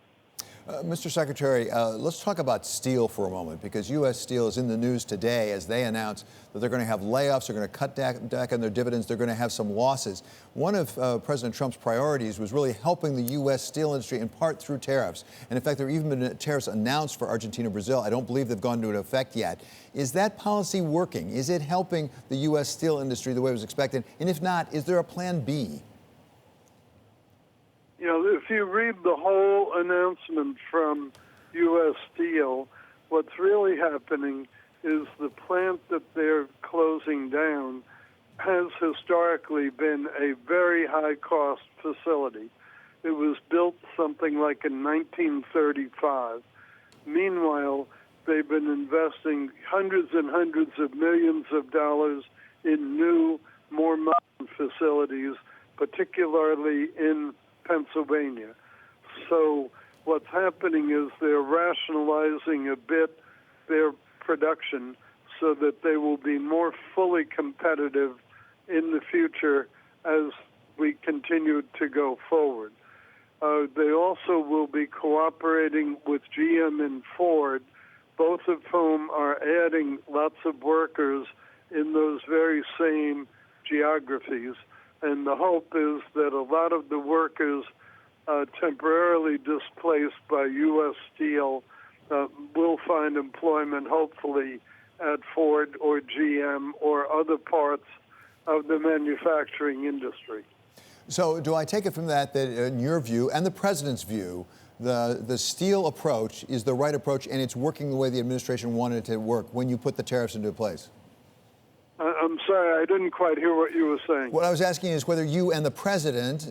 Speaker 1: Mr. Secretary, let's talk about steel for a moment, because U.S. Steel is in the news today as they announce that they're going to have layoffs, they're going to cut back on their dividends, they're going to have some losses. One of President Trump's priorities was really helping the U.S. steel industry in part through tariffs. And in fact, there have even been tariffs announced for Argentina, Brazil. I don't believe they've gone into effect yet. Is that policy working? Is it helping the U.S. steel industry the way it was expected? And if not, is there a plan B?
Speaker 16: You know, if you read the whole announcement from U.S. Steel, what's really happening is the plant that they're closing down has historically been a very high-cost facility. It was built something like in 1935. Meanwhile, they've been investing hundreds and hundreds of millions of dollars in new, more modern facilities, particularly in Pennsylvania. So what's happening is they're rationalizing a bit their production so that they will be more fully competitive in the future as we continue to go forward. They also will be cooperating with GM and Ford, both of whom are adding lots of workers in those very same geographies. And the hope is that a lot of the workers temporarily displaced by U.S. Steel will find employment, hopefully, at Ford or GM or other parts of the manufacturing industry.
Speaker 1: So do I take it from that in your view and the president's view, the steel approach is the right approach and it's working the way the administration wanted it to work when you put the tariffs into place?
Speaker 16: I'm sorry, I didn't quite hear what you were saying.
Speaker 1: What I was asking is whether you and the president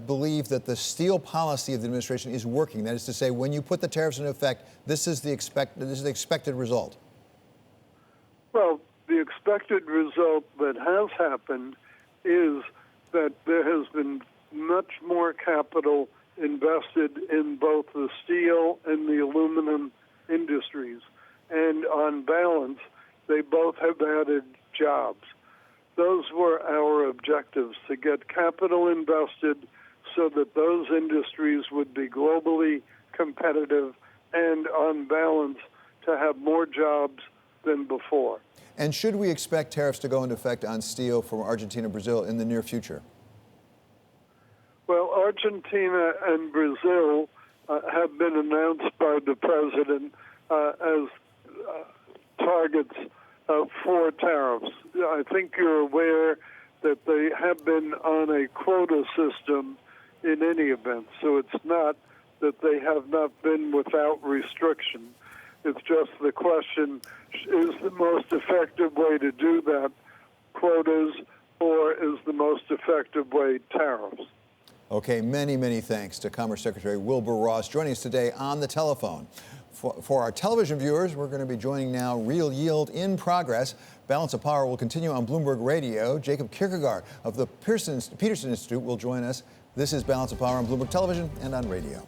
Speaker 1: believe that the steel policy of the administration is working. That is to say, when you put the tariffs into effect, this is the expected result.
Speaker 16: Well, the expected result that has happened is that there has been much more capital invested in both the steel and the aluminum industries. And on balance, they both have added jobs. Those were our objectives, to get capital invested so that those industries would be globally competitive and, on balance, to have more jobs than before.
Speaker 1: And should we expect tariffs to go into effect on steel from Argentina and Brazil in the near future?
Speaker 16: Well, Argentina and Brazil have been announced by the president as targets for tariffs. I think you're aware that they have been on a quota system in any event, so it's not that they have not been without restriction. It's just the question, is the most effective way to do that quotas, or is the most effective way tariffs?
Speaker 1: Okay, many, many thanks to Commerce Secretary Wilbur Ross joining us today on the telephone. For our television viewers, we're going to be joining now Real Yield in Progress. Balance of Power will continue on Bloomberg Radio. Jacob Kierkegaard of the Peterson Institute will join us. This is Balance of Power on Bloomberg Television and on radio.